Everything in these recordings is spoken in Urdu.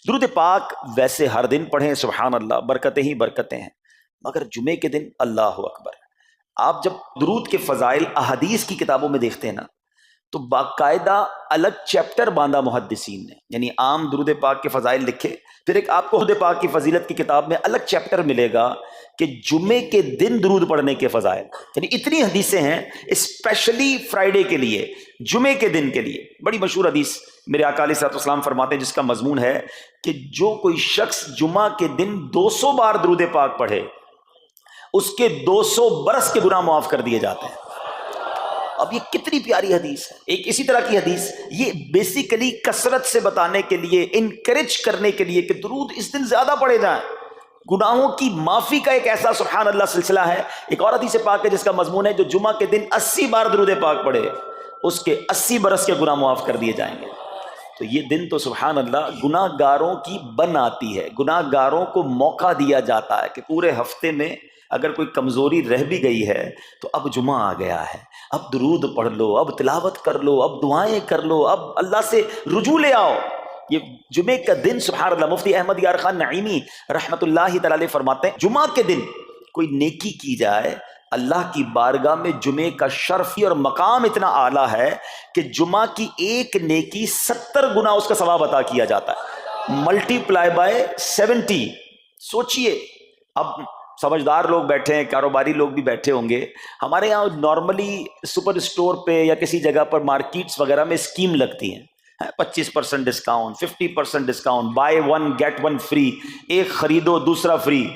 درود پاک ویسے ہر دن پڑھیں سبحان اللہ، برکتیں ہی برکتیں ہیں، مگر جمعے کے دن اللہ اکبر۔ آپ جب درود کے فضائل احادیث کی کتابوں میں دیکھتے ہیں نا، تو باقاعدہ الگ چیپٹر باندھا محدثین نے، یعنی عام درود پاک کے فضائل لکھے، پھر ایک آپ کو درود پاک کی فضیلت کی کتاب میں الگ چیپٹر ملے گا کہ جمعے کے دن درود پڑھنے کے فضائل، یعنی اتنی حدیثیں ہیں اسپیشلی فرائیڈے کے لیے، جمعے کے دن کے لیے۔ بڑی مشہور حدیث میرے آقا علیہ الصلوۃ والسلام فرماتے ہیں، جس کا مضمون ہے کہ جو کوئی شخص جمعہ کے دن 200 بار درود پاک پڑھے، اس کے 200 برس کے گناہ معاف کر دیے جاتے ہیں۔ اب یہ کتنی پیاری حدیث ہے۔ ایک اسی طرح کی حدیث، یہ بیسیکلی کثرت سے بتانے کے لیے، انکریج کرنے کے لیے کہ درود اس دن زیادہ پڑھے جائیں، گناہوں کی معافی کا ایک ایسا سبحان اللہ سلسلہ ہے۔ ایک اور حدیث پاک ہے جس کا مضمون ہے جو جمعہ کے دن 80 بار درود پاک پڑھے، اس کے 80 برس کے گناہ معاف کر دیے جائیں گے۔ تو یہ دن تو سبحان اللہ گناہ گاروں کی بن آتی ہے، گناہ گاروں کو موقع دیا جاتا ہے کہ پورے ہفتے میں اگر کوئی کمزوری رہ بھی گئی ہے تو اب جمعہ آ گیا ہے، اب درود پڑھ لو، اب تلاوت کر لو، اب دعائیں کر لو، اب اللہ سے رجوع لے آؤ۔ یہ جمعے کا دن سبحان اللہ، مفتی احمد یار خان نعیمی رحمت اللہ تعالی علیہ فرماتے ہیں جمعہ کے دن کوئی نیکی کی جائے، اللہ کی بارگاہ میں جمعے کا شرف اور مقام اتنا اعلیٰ ہے کہ جمعہ کی ایک نیکی 70 گنا اس کا ثواب عطا کیا جاتا ہے، ملٹی پلائی بائی 70۔ سوچئے، اب سمجھدار لوگ بیٹھے ہیں، کاروباری لوگ بھی بیٹھے ہوں گے، ہمارے یہاں نارملی سپر اسٹور پہ یا کسی جگہ پر مارکیٹس وغیرہ میں اسکیم لگتی ہیں، 25% discount, 50% discount, buy one get one free, ایک خریدو دوسرا فری۔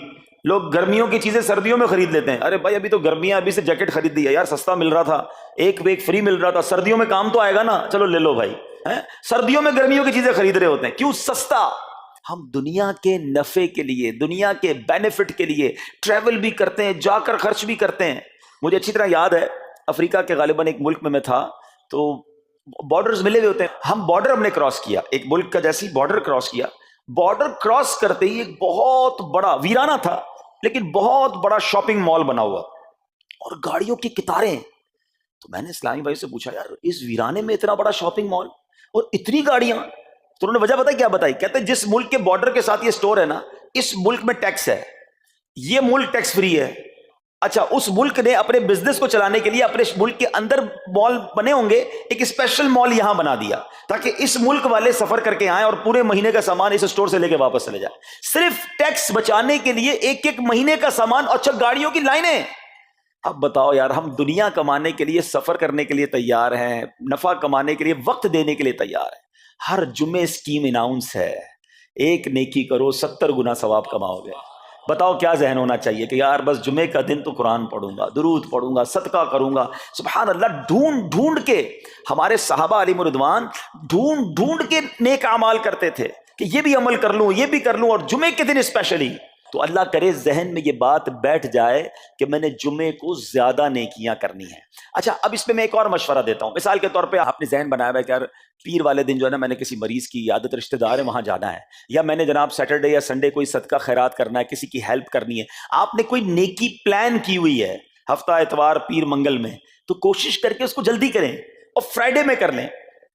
لوگ گرمیوں کی چیزیں سردیوں میں خرید لیتے ہیں، ارے بھائی ابھی تو گرمیاں، ابھی سے جیکٹ خرید دی ہے یار، سستا مل رہا تھا، ایک فری مل رہا تھا، سردیوں میں کام تو آئے گا نا، چلو لے لو بھائی۔ سردیوں میں گرمیوں کی چیزیں خرید رہے ہوتے ہیں، کیوں؟ سستا۔ ہم دنیا کے نفع کے لیے، دنیا کے بینیفٹ کے لیے ٹریول بھی کرتے ہیں، جا کر خرچ بھی کرتے ہیں۔ مجھے اچھی طرح یاد ہے، افریقہ کے غالباً ایک ملک میں تھا، تو بارڈرز ملے ہوئے ہوتے ہیں، ہم بارڈر ہم نے کراس کیا، ایک ملک کا جیسی بارڈر کراس کیا، بارڈر کراس کرتے ہی ایک بہت بڑا ویرانہ تھا لیکن بہت بڑا شاپنگ مال بنا ہوا اور گاڑیوں کی قطاریں۔ تو میں نے اسلامی بھائی سے پوچھا، یار اس ویرانے میں اتنا بڑا شاپنگ مال اور اتنی گاڑیاں؟ تو انہوں نے وجہ بتائی، کیا بتائی؟ کہتے ہیں جس ملک کے بارڈر کے ساتھ یہ سٹور ہے نا، اس ملک میں ٹیکس ہے، یہ ملک ٹیکس فری ہے۔ اچھا، اس ملک نے اپنے بزنس کو چلانے کے لیے اپنے ملک کے اندر مال بنے ہوں گے، ایک اسپیشل مال یہاں بنا دیا تاکہ اس ملک والے سفر کر کے آئیں اور پورے مہینے کا سامان اس سٹور سے لے کے واپس چلے جائیں، صرف ٹیکس بچانے کے لیے ایک ایک مہینے کا سامان۔ اچھا، گاڑیوں کی لائنیں۔ اب بتاؤ یار، ہم دنیا کمانے کے لیے، سفر کرنے کے لیے تیار ہیں، نفع کمانے کے لیے وقت دینے کے لیے تیار ہیں، ہر جمعے اسکیم اناؤنس ہے، ایک نیکی کرو 70 گنا ثواب کماؤ گے۔ بتاؤ کیا ذہن ہونا چاہیے کہ یار بس جمعے کا دن تو قرآن پڑھوں گا، درود پڑھوں گا، صدقہ کروں گا۔ سبحان اللہ، ڈھونڈ ڈھونڈ کے ہمارے صحابہ علیہم رضوان ڈھونڈ ڈھونڈ کے نیک اعمال کرتے تھے کہ یہ بھی عمل کر لوں، یہ بھی کر لوں، اور جمعے کے دن اسپیشلی۔ تو اللہ کرے ذہن میں یہ بات بیٹھ جائے کہ میں نے جمعے کو زیادہ نیکیاں کرنی ہیں۔ اچھا، اب اس پہ میں ایک اور مشورہ دیتا ہوں۔ مثال کے طور پہ آپ نے ذہن بنایا ہوا ہے کہ یار پیر والے دن جو ہے نا، میں نے کسی مریض کی عیادت، رشتہ دار ہے، وہاں جانا ہے، یا میں نے جناب سیٹرڈے یا سنڈے کوئی صدقہ خیرات کرنا ہے، کسی کی ہیلپ کرنی ہے۔ آپ نے کوئی نیکی پلان کی ہوئی ہے ہفتہ اتوار پیر منگل میں، تو کوشش کر کے اس کو جلدی کریں اور فرائیڈے میں کر لیں۔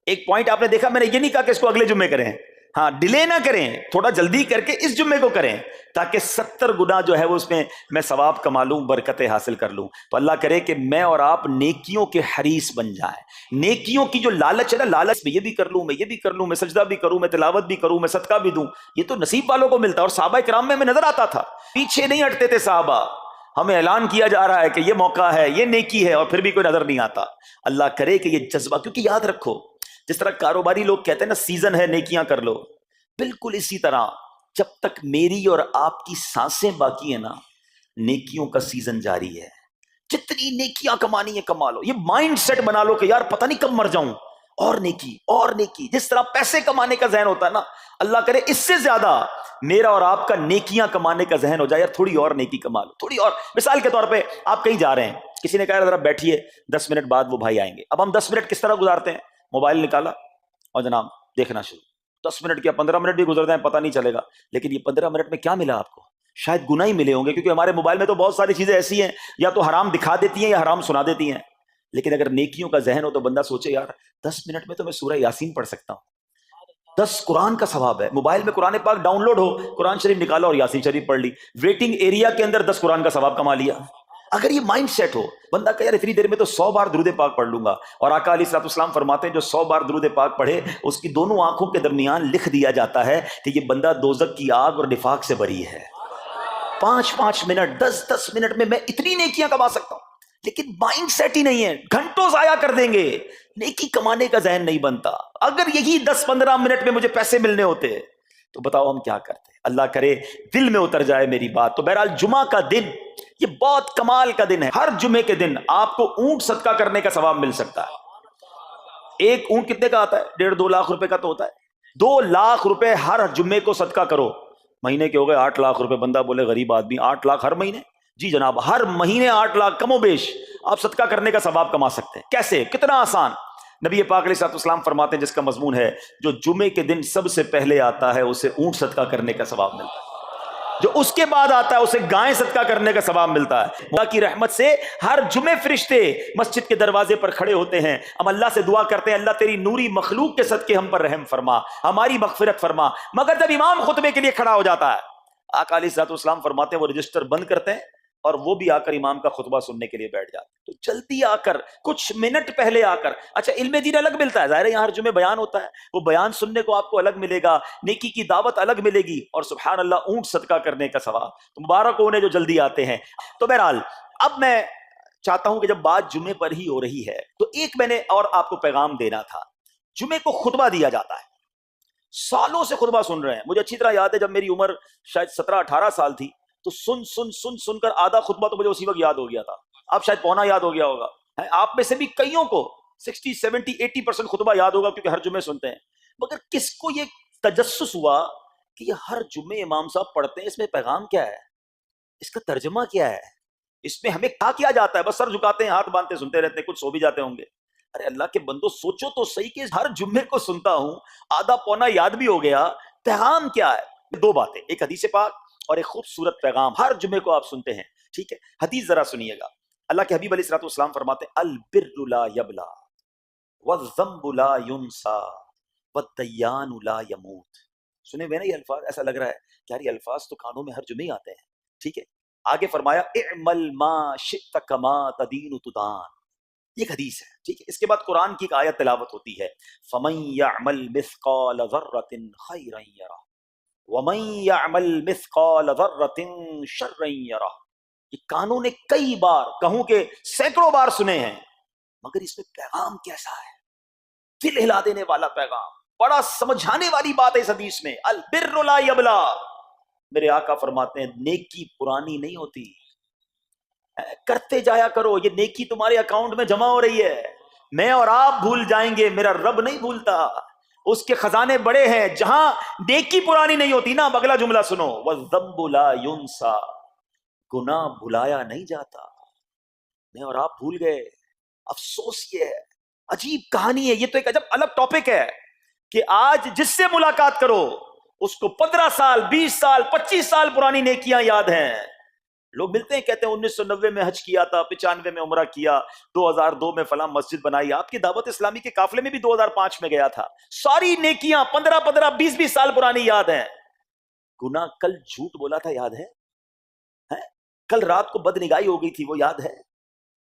ایک پوائنٹ آپ نے دیکھا، میں نے یہ نہیں کہا کہ اس کو اگلے جمعے کریں، ہاں ڈیلے نہ کریں، تھوڑا جلدی کر کے اس جمعے کو کریں تاکہ 70 گنا جو ہے وہ اس میں ثواب کما لوں، برکتیں حاصل کر لوں۔ تو اللہ کرے کہ میں اور آپ نیکیوں کے حریص بن جائیں۔ نیکیوں کی جو لالچ ہے نا، لالچ میں یہ بھی کر لوں، میں یہ بھی کر لوں، میں سجدہ بھی کروں، میں تلاوت بھی کروں، میں صدقہ بھی دوں، یہ تو نصیب والوں کو ملتا ہے۔ اور صحابہ کرام میں ہمیں نظر آتا تھا، پیچھے نہیں ہٹتے تھے صحابہ، ہمیں اعلان کیا جا رہا ہے کہ یہ موقع ہے، یہ نیکی ہے، اور پھر بھی کوئی نظر نہیں آتا۔ اللہ کرے کہ یہ جذبہ، کیونکہ یاد رکھو، جس طرح کاروباری لوگ کہتے ہیں نا سیزن ہے نیکیاں کر لو، بالکل اسی طرح جب تک میری اور آپ کی سانسیں باقی ہیں نا، نیکیوں کا سیزن جاری ہے۔ جتنی نیکیاں کمانی ہے کما لو، یہ مائنڈ سیٹ بنا لو کہ یار پتہ نہیں کب مر جاؤں، اور نیکی اور نیکی۔ جس طرح پیسے کمانے کا ذہن ہوتا ہے نا، اللہ کرے اس سے زیادہ میرا اور آپ کا نیکیاں کمانے کا ذہن ہو جائے، یار تھوڑی اور نیکی کما لو، تھوڑی اور۔ مثال کے طور پہ آپ کہیں جا رہے ہیں، کسی نے کہا ذرا بیٹھیے 10 منٹ بعد وہ بھائی آئیں گے۔ اب ہم 10 منٹ کس طرح گزارتے ہیں؟ موبائل نکالا اور جناب دیکھنا شروع، 10 منٹ کیا 15 منٹ بھی گزر جائیں پتہ نہیں چلے گا، لیکن یہ 15 منٹ میں کیا ملا آپ کو؟ شاید گناہ ہی ملے ہوں گے، کیونکہ ہمارے موبائل میں تو بہت ساری چیزیں ایسی ہیں یا تو حرام دکھا دیتی ہیں یا حرام سنا دیتی ہیں۔ لیکن اگر نیکیوں کا ذہن ہو تو بندہ سوچے یار 10 منٹ میں تو میں سورہ یاسین پڑھ سکتا ہوں، 10 قرآن کا ثواب ہے. موبائل میں قرآن پاک ڈاؤن لوڈ ہو, قرآن شریف نکالا اور یاسین شریف پڑھ لی, ویٹنگ ایریا کے اندر 10 قرآن کا ثواب کما لیا. اگر یہ مائنڈ سیٹ ہو, بندہ کہ یار اتنی دیر میں تو 100 بار درود پاک پڑھ لوں گا, اور آقا علیہ الصلوۃ والسلام فرماتے ہیں جو 100 بار درود پاک پڑھے اس کی دونوں آنکھوں کے درمیان لکھ دیا جاتا ہے کہ یہ بندہ دوزخ کی آگ اور نفاق سے بری ہے. 5 منٹ 10 منٹ میں میں اتنی نیکیاں کما سکتا ہوں, لیکن مائنڈ سیٹ ہی نہیں ہے, گھنٹوں ضائع کر دیں گے, نیکی کمانے کا ذہن نہیں بنتا. اگر یہی 10-15 منٹ میں مجھے پیسے ملنے ہوتے تو بتاؤ ہم کیا کرتے. اللہ کرے دل میں اتر جائے میری بات. تو بہرحال جمعہ کا دن یہ بہت کمال کا دن ہے. ہر جمعے کے دن آپ کو اونٹ صدقہ کرنے کا ثواب مل سکتا ہے. ایک اونٹ کتنے کا آتا ہے؟ 1.5-2 لاکھ روپے کا تو ہوتا ہے. 2 لاکھ روپے ہر جمعے کو صدقہ کرو, مہینے کے ہو گئے 8 لاکھ روپے. بندہ بولے غریب آدمی 8 لاکھ ہر مہینے؟ جی جناب, ہر مہینے 8 لاکھ کم و بیش آپ صدقہ کرنے کا ثواب کما سکتے ہیں. کیسے؟ کتنا آسان. نبی پاک علیہ الصلوۃ والسلام فرماتے ہیں جس کا مضمون ہے جو جمعے کے دن سب سے پہلے آتا ہے اسے اونٹ صدقہ کرنے کا ثواب ملتا ہے, جو اس کے بعد آتا ہے اسے گائے صدقہ کرنے کا ثواب ملتا ہے. اللہ کی رحمت سے ہر جمعے فرشتے مسجد کے دروازے پر کھڑے ہوتے ہیں, ہم اللہ سے دعا کرتے ہیں اللہ تیری نوری مخلوق کے صدقے ہم پر رحم فرما, ہماری مغفرت فرما. مگر جب امام خطبے کے لیے کھڑا ہو جاتا ہے, آقا علیہ الصلوۃ والسلام فرماتے ہیں وہ رجسٹر بند کرتے ہیں اور وہ بھی آ کر امام کا خطبہ سننے کے لیے بیٹھ جاتے ہیں. تو جلدی آ کر, کچھ منٹ پہلے آ کر. اچھا, علم دین الگ ملتا ہے, ظاہر ہے یہاں ہر جمعے بیان ہوتا ہے, وہ بیان سننے کو آپ کو الگ ملے گا, نیکی کی دعوت الگ ملے گی, اور سبحان اللہ اونٹ صدقہ کرنے کا ثواب. تو مبارک ہو انہیں جو جلدی آتے ہیں. تو بہرحال اب میں چاہتا ہوں کہ جب بات جمعے پر ہی ہو رہی ہے تو ایک میں نے اور آپ کو پیغام دینا تھا. جمعے کو خطبہ دیا جاتا ہے, سالوں سے خطبہ سن رہے ہیں. مجھے اچھی طرح یاد ہے جب میری عمر شاید 17-18 سال تھی تو سن کر آدھا خطبہ تو مجھے اسی وقت یاد ہو گیا تھا. اب شاید پونا یاد ہو گیا ہوگا. آپ میں سے بھی کئیوں کو 60-70-80% خطبہ یاد ہوگا کیونکہ ہر جمعے سنتے ہیں. مگر کس کو یہ تجسس ہوا کہ یہ ہر جمعے امام صاحب پڑھتے ہیں, اس میں پیغام کیا ہے, اس کا ترجمہ کیا ہے, اس میں ہمیں کیا جاتا ہے؟ بس سر جھکاتے ہیں, ہاتھ باندھتے سنتے رہتے ہیں, کچھ سو بھی جاتے ہوں گے. ارے اللہ کے بندو سوچو تو صحیح کہ ہر جمعے کو سنتا ہوں, آدھا پونا یاد بھی ہو گیا, پیغام کیا ہے؟ 2 باتیں, ایک حدیث پاک اور ایک خوبصورت پیغام. ہر جمعے کو آپ سنتے ہیں, ٹھیک ہے. حدیث ذرا سنیے گا. اللہ کے حبیب علیہ الصلوۃ والسلام فرماتے ہیں البر لا یبلا والذنب لا ینسا والدیان لا یموت. سنے ہوئے نا یہ الفاظ؟ ایسا لگ رہا ہے کہ یار یہ الفاظ تو کانوں میں ہر جمعے آتے ہیں, ٹھیک ہے. آگے فرمایا اعمل ما شئت کما تدین تدان. یہ ایک حدیث ہے, ٹھیک ہے. اس کے بعد قرآن کی ایک آیت تلاوت ہوتی ہے فمن یعمل مثقال ذرۃ خیرا یرہ ومن یعمل مثقال ذرۃ شرا یرہ. یہ کانوں نے کئی بار, کہوں کہ سینکڑوں بار سنے ہیں, مگر اس میں پیغام کیسا ہے؟ دل ہلا دینے والا پیغام, بڑا سمجھانے والی بات ہے اس حدیث میں. البر لا یبلا. میرے آقا فرماتے ہیں نیکی پرانی نہیں ہوتی, کرتے جایا کرو, یہ نیکی تمہارے اکاؤنٹ میں جمع ہو رہی ہے. میں اور آپ بھول جائیں گے, میرا رب نہیں بھولتا, اس کے خزانے بڑے ہیں. جہاں نیکی پرانی نہیں ہوتی نا, اگلا جملہ سنو والذنب لا ینسا, گناہ بھلایا نہیں جاتا. میں اور آپ بھول گئے, افسوس یہ ہے, عجیب کہانی ہے. یہ تو ایک عجب الگ ٹاپک ہے کہ آج جس سے ملاقات کرو اس کو 15 سال 20 سال 25 سال پرانی نیکیاں یاد ہیں. لوگ ملتے ہیں کہتے ہیں 1990 میں حج کیا تھا, 95 میں عمرہ کیا, 2002 میں فلاں مسجد بنائی. آپ کی دعوت اسلامی کے قافلے میں بھی 2005 میں گیا تھا. ساری نیکیاں 15 20 سال پرانی یاد ہیں. گناہ کل جھوٹ بولا تھا یاد ہے, کل رات کو بد نگاہی ہو گئی تھی وہ یاد ہے,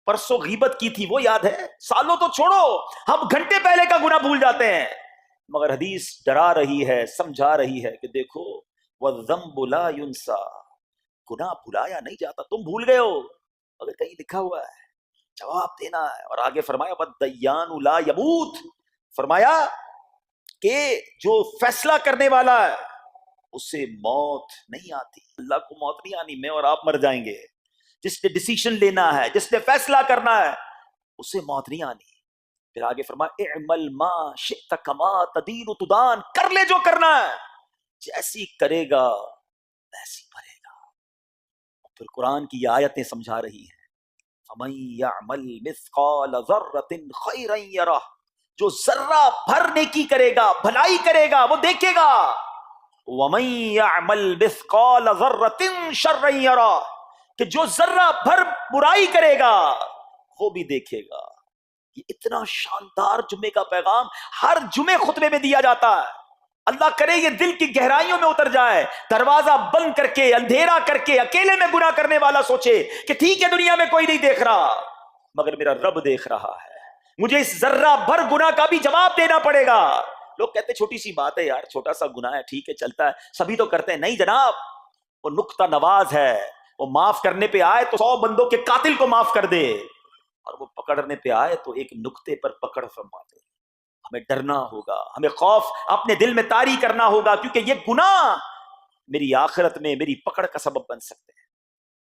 پرسوں غیبت کی تھی وہ یاد ہے. سالوں تو چھوڑو, ہم گھنٹے پہلے کا گناہ بھول جاتے ہیں. مگر حدیث ڈرا رہی ہے, سمجھا رہی ہے کہ دیکھو والذنب لا ینسا, گناہ بھلایا نہیں جاتا. تم بھول گئے ہو, اگر کہیں لکھا ہوا ہے جواب دینا ہے. اور آگے فرمایا والدیان لا یموت, فرمایا کہ جو فیصلہ کرنے والا ہے اسے موت نہیں آتی. اللہ کو موت نہیں آنی, میں اور آپ مر جائیں گے. جس نے ڈیسیشن لینا ہے, جس نے فیصلہ کرنا ہے, اسے موت نہیں آنی. پھر آگے فرمایا اعمل ما شئت کما تدین تدان, کر لے جو کرنا ہے, جیسی کرے گا ویسی بھرے گا. پھر قرآن کی یہ آیتیں سمجھا رہی ہیں فمن یعمل مثقال ذرۃ خیرا یرہ, جو ذرہ بھر نیکی کرے گا, بھلائی کرے گا, وہ دیکھے گا. ومن یعمل مثقال ذرۃ شرا یرہ, کہ جو ذرہ بھر برائی کرے گا وہ بھی دیکھے گا. یہ اتنا شاندار جمعے کا پیغام ہر جمعے خطبے میں دیا جاتا ہے. اللہ کرے یہ دل کی گہرائیوں میں اتر جائے، دروازہ بند کر کے، اندھیرا کر کے، اکیلے میں گناہ کرنے والا سوچے کہ ٹھیک ہے دنیا میں کوئی نہیں دیکھ رہا مگر میرا رب دیکھ رہا ہے، مجھے اس ذرہ بھر گناہ کا بھی جواب دینا پڑے گا۔ لوگ کہتے ہیں چھوٹی سی بات ہے یار، چھوٹا سا گناہ ہے، ٹھیک ہے چلتا ہے، سبھی تو کرتے ہیں۔ نہیں جناب، وہ نقطہ نواز ہے، وہ معاف کرنے پہ آئے تو 100 بندوں کے قاتل کو معاف کر دے، اور وہ پکڑنے پہ آئے تو ایک نقطے پر پکڑ فرما دے۔ ہمیں ڈرنا ہوگا، ہمیں خوف اپنے دل میں طاری کرنا ہوگا، کیونکہ یہ گناہ میری آخرت میں میری پکڑ کا سبب بن سکتے ہیں۔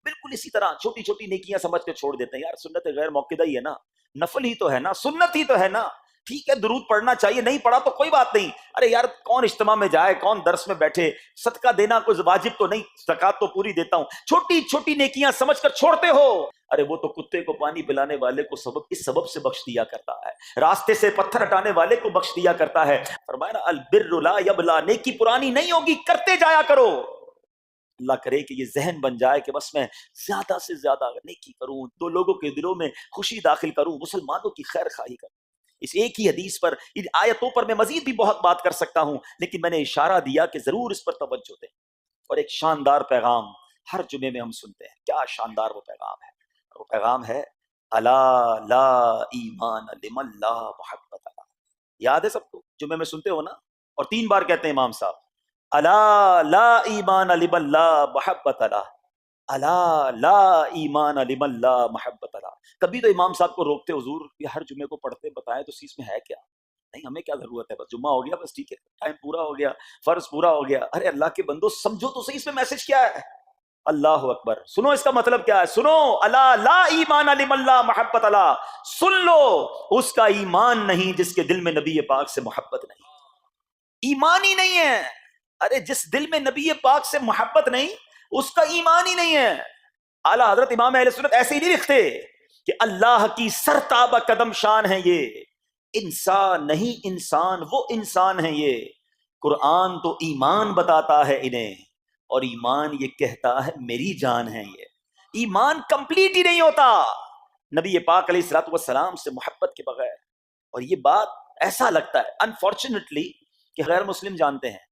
بالکل اسی طرح چھوٹی چھوٹی نیکیاں سمجھ کے چھوڑ دیتے ہیں، یار سنت غیر موقدہ ہی ہے نا، نفل ہی تو ہے نا، سنت ہی تو ہے نا، ٹھیک ہے درود پڑھنا چاہیے، نہیں پڑھا تو کوئی بات نہیں۔ ارے یار کون اجتماع میں جائے، کون درس میں بیٹھے، صدقہ دینا کوئی واجب تو نہیں، زکات تو پوری دیتا ہوں، چھوٹی چھوٹی نیکیاں سمجھ کر چھوڑتے ہو۔ ارے وہ تو کتے کو پانی پلانے والے کو اس سبب سے بخش دیا کرتا ہے، راستے سے پتھر ہٹانے والے کو بخش دیا کرتا ہے۔ فرمایا نا البر لا یبلا، نیکی پرانی نہیں ہوگی، کرتے جایا کرو۔ اللہ کرے کہ یہ ذہن بن جائے کہ بس میں زیادہ سے زیادہ نیکی کروں، دو لوگوں کے دلوں میں خوشی داخل کروں، مسلمانوں کی خیر خواہی کروں۔ اس ایک ہی حدیث پر، ان آیتوں پر میں مزید بھی بہت بات کر سکتا ہوں، لیکن میں نے اشارہ دیا کہ ضرور اس پر توجہ دیں۔ اور ایک شاندار پیغام ہر جمعے میں ہم سنتے ہیں، کیا شاندار وہ پیغام ہے، وہ پیغام ہے الا لا ایمان لمن لا محبت له۔ یاد ہے سب کو، جمعے میں سنتے ہو نا، اور 3 بار کہتے ہیں امام صاحب، الا لا ایمان لمن لا محبت له، الا لا ایمان لمن لا محبت له۔ کبھی تو امام صاحب کو روکتے، حضور یہ ہر جمعے کو پڑھتے بتائیں تو اس میں ہے کیا؟ نہیں ہمیں کیا ضرورت ہے، بس جمعہ ہو گیا، بس ٹھیک ہے، ٹائم پورا ہو گیا، فرض پورا ہو گیا۔ ارے اللہ کے بندو سمجھو تو صحیح، اس میں میسج کیا ہے؟ اللہ اکبر، سنو اس کا مطلب کیا ہے، سنو، الا لا ایمان لمن لا محبت له، سن لو اس کا ایمان نہیں جس کے دل میں نبی پاک سے محبت نہیں، ایمان ہی نہیں ہے۔ ارے جس دل میں نبی پاک سے محبت نہیں، اس کا ایمان ہی نہیں ہے۔ اعلیٰ حضرت امام اہل سنت ایسے ہی نہیں لکھتے کہ اللہ کی سرتابہ قدم شان ہے یہ، انسان نہیں انسان، وہ انسان ہے یہ۔ قرآن تو ایمان بتاتا ہے انہیں، اور ایمان یہ کہتا ہے میری جان ہے یہ۔ ایمان کمپلیٹ ہی نہیں ہوتا نبی پاک علیہ الصلوۃ والسلام سے محبت کے بغیر۔ اور یہ بات ایسا لگتا ہے انفارچونیٹلی کہ غیر مسلم جانتے ہیں،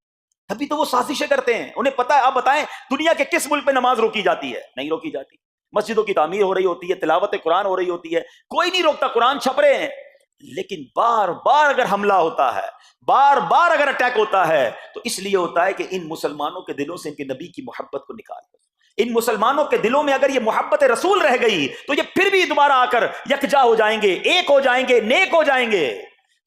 تبھی تو وہ سازشیں کرتے ہیں، انہیں پتا ہے۔ آپ بتائیں دنیا کے کس ملک میں نماز روکی جاتی ہے؟ نہیں روکی جاتی۔ مسجدوں کی تعمیر ہو رہی ہوتی ہے، تلاوت قرآن ہو رہی ہوتی ہے، کوئی نہیں روکتا، قرآن چھپ رہے ہیں، لیکن بار بار اگر حملہ ہوتا ہے، بار بار اگر اٹیک ہوتا ہے، تو اس لیے ہوتا ہے کہ ان مسلمانوں کے دلوں سے ان کے نبی کی محبت کو نکال دو۔ ان مسلمانوں کے دلوں میں اگر یہ محبت رسول رہ گئی تو یہ پھر بھی دوبارہ آ کر یکجا ہو جائیں گے، ایک ہو جائیں گے، نیک ہو جائیں گے۔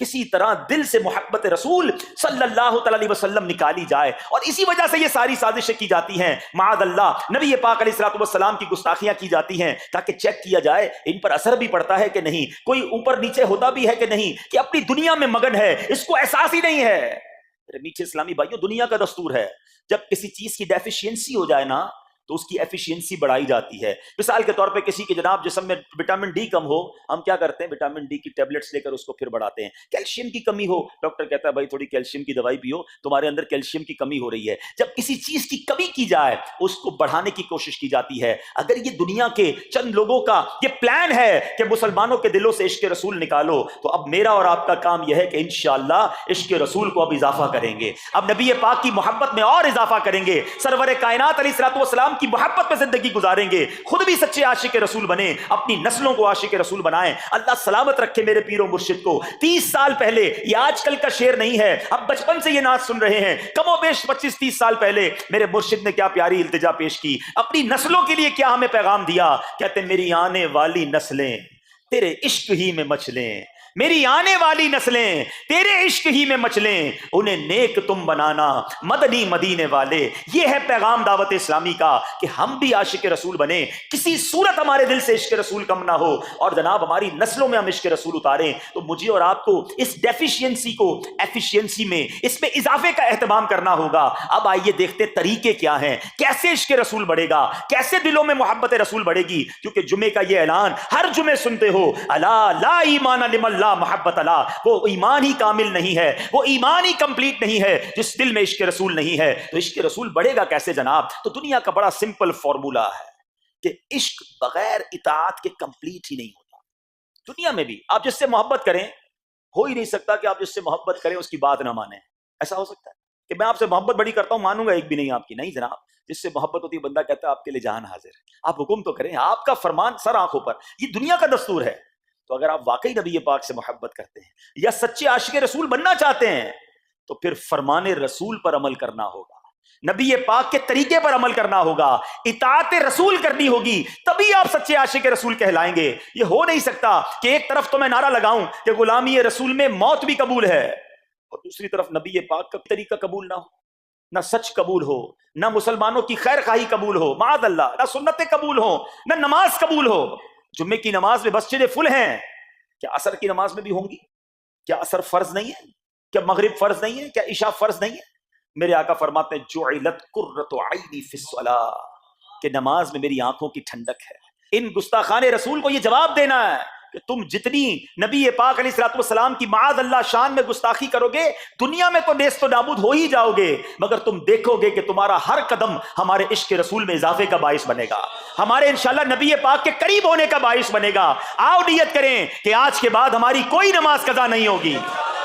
کسی طرح دل سے محبت رسول صلی اللہ تعالی علیہ وسلم نکالی جائے، اور اسی وجہ سے یہ ساری سازشیں کی جاتی ہیں۔ معاذ اللہ، نبی پاک علیہ الصلوۃ والسلام کی گستاخیاں کی جاتی ہیں تاکہ چیک کیا جائے ان پر اثر بھی پڑتا ہے کہ نہیں، کوئی اوپر نیچے ہوتا بھی ہے کہ نہیں، کہ اپنی دنیا میں مگن ہے، اس کو احساس ہی نہیں ہے۔ میرے میٹھے اسلامی بھائیوں، دنیا کا دستور ہے جب کسی چیز کی ڈیفیشینسی ہو جائے نا تو اس کی ایفیشینسی بڑھائی جاتی ہے۔ مثال کے طور پہ کسی کے جناب جسم میں وٹامن ڈی کم ہو، ہم کیا کرتے ہیں، وٹامن ڈی کی ٹیبلٹس لے کر اس کو پھر بڑھاتے ہیں۔ کیلشیم کی کمی ہو، ڈاکٹر کہتا ہے بھائی تھوڑی کیلشیم کی دوائی پیو، تمہارے اندر کیلشیم کی کمی ہو رہی ہے۔ جب کسی چیز کی کمی کی جائے اس کو بڑھانے کی کوشش کی جاتی ہے۔ اگر یہ دنیا کے چند لوگوں کا یہ پلان ہے کہ مسلمانوں کے دلوں سے عشق رسول نکالو، تو اب میرا اور آپ کا کام یہ ہے کہ انشاءاللہ عشق رسول کو اب اضافہ کریں گے، اب نبی پاک کی محبت میں اور اضافہ کریں گے، سرور کائنات علیہ الصلوۃ والسلام کی محبت میں زندگی گزاریں گے، خود بھی سچے عاشق رسول بنیں، اپنی نسلوں کو عاشق رسول بنائیں۔ اللہ سلامت رکھے میرے پیر و مرشد کو۔ 30 سال پہلے، یہ آج کل کا شعر نہیں ہے، اب بچپن سے یہ نعت سن رہے ہیں، کم و بیش 25-30 سال پہلے میرے مرشد نے کیا پیاری التجا پیش کی، اپنی نسلوں کے لیے کیا ہمیں پیغام دیا۔ کہتے ہیں میری آنے والی نسلیں تیرے عشق ہی میں مچلیں، میری آنے والی نسلیں تیرے عشق ہی میں مچلیں، انہیں نیک تم بنانا مدنی مدینے والے۔ یہ ہے پیغام دعوت اسلامی کا کہ ہم بھی عاشق رسول بنیں، کسی صورت ہمارے دل سے عشق رسول کم نہ ہو، اور جناب ہماری نسلوں میں ہم عشق رسول اتاریں۔ تو مجھے اور آپ کو اس ڈیفیشینسی کو ایفیشینسی میں، اس میں اضافے کا اہتمام کرنا ہوگا۔ اب آئیے دیکھتے طریقے کیا ہیں، کیسے عشق رسول بڑھے گا، کیسے دلوں میں محبت رسول بڑھے گی، کیونکہ جمعے کا یہ اعلان ہر جمعے سنتے ہو، الا لا ایمان لمن لا محبت له، وہ ایمان ہی کامل نہیں ہے، وہ ایمان ہی کمپلیٹ نہیں ہے جس دل میں عشق رسول نہیں ہے۔ تو عشق رسول بڑھے گا کیسے جناب؟ تو دنیا کا بڑا سمپل فارمولا ہے کہ عشق بغیر اطاعت کے کمپلیٹ ہی نہیں ہوتا۔ دنیا میں بھی آپ جس سے محبت کریں، ہو ہی نہیں سکتا کہ آپ جس سے محبت کریں اس کی بات نہ مانیں، ایسا ہو سکتا ہے؟ کہ میں آپ سے محبت بڑی کرتا ہوں، مانوں گا ایک بھی نہیں آپ کی. نہیں جناب، جس سے محبت ہوتی ہے بندہ کہتا ہے آپ کے لیے جان حاضر ہے، آپ حکم تو کریں، آپ کا فرمان سر آنکھوں پر. یہ دنیا کا دستور ہے. تو اگر آپ واقعی نبی پاک سے محبت کرتے ہیں یا سچے عاشق رسول بننا چاہتے ہیں تو پھر فرمان رسول پر عمل کرنا ہوگا، نبی پاک کے طریقے پر عمل کرنا ہوگا، اطاعت رسول کرنی ہوگی، تبھی آپ سچے عاشق رسول کہلائیں گے. یہ ہو نہیں سکتا کہ ایک طرف تو میں نعرہ لگاؤں کہ غلامی رسول میں موت بھی قبول ہے اور دوسری طرف نبی پاک کا طریقہ قبول نہ ہو، نہ سچ قبول ہو، نہ مسلمانوں کی خیر خواہی قبول ہو، معاذ اللہ، نہ سنتیں قبول ہو، نہ نماز قبول ہو. جمعے کی نماز میں مسجدیں فل ہیں، کیا عصر کی نماز میں بھی ہوں گی؟ کیا عصر فرض نہیں ہے؟ کیا مغرب فرض نہیں ہے؟ کیا عشاء فرض نہیں ہے؟ میرے آقا فرماتے ہیں جعلت قرۃ عینی فی الصلاۃ، کہ نماز میں میری آنکھوں کی ٹھنڈک ہے. ان گستاخان رسول کو یہ جواب دینا ہے کہ تم جتنی نبی پاک علیہ الصلوۃ والسلام کی معاذ اللہ شان میں گستاخی کرو گے، دنیا میں تو نیست و نابود ہو ہی جاؤ گے، مگر تم دیکھو گے کہ تمہارا ہر قدم ہمارے عشق رسول میں اضافے کا باعث بنے گا، ہمارے انشاءاللہ نبی پاک کے قریب ہونے کا باعث بنے گا. آؤ نیت کریں کہ آج کے بعد ہماری کوئی نماز قضا نہیں ہوگی،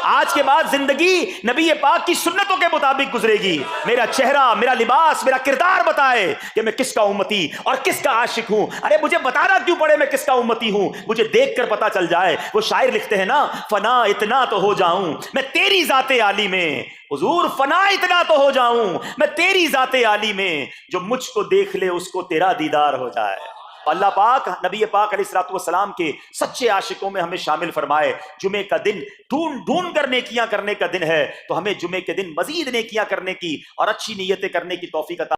آج کے بعد زندگی نبی پاک کی سنتوں کے مطابق گزرے گی. میرا چہرہ، میرا لباس، میرا کردار بتائے کہ میں کس کا امتی اور کس کا عاشق ہوں. ارے مجھے بتانا کیوں پڑے میں کس کا امتی ہوں، مجھے دیکھ کر پتا چل جائے. وہ شاعر لکھتے ہیں نا، فنا اتنا تو ہو جاؤں میں تیری ذات عالی میں، حضور فنا اتنا تو ہو جاؤں میں تیری ذات عالی میں، جو مجھ کو دیکھ لے اس کو تیرا دیدار ہو جائے. اللہ پاک نبی پاک علیہ الصلوۃ والسلام کے سچے عاشقوں میں ہمیں شامل فرمائے. جمعے کا دن ڈھونڈ کر نیکیاں کرنے کا دن ہے، تو ہمیں جمعے کے دن مزید نیکیاں کرنے کی اور اچھی نیتیں کرنے کی توفیق عطا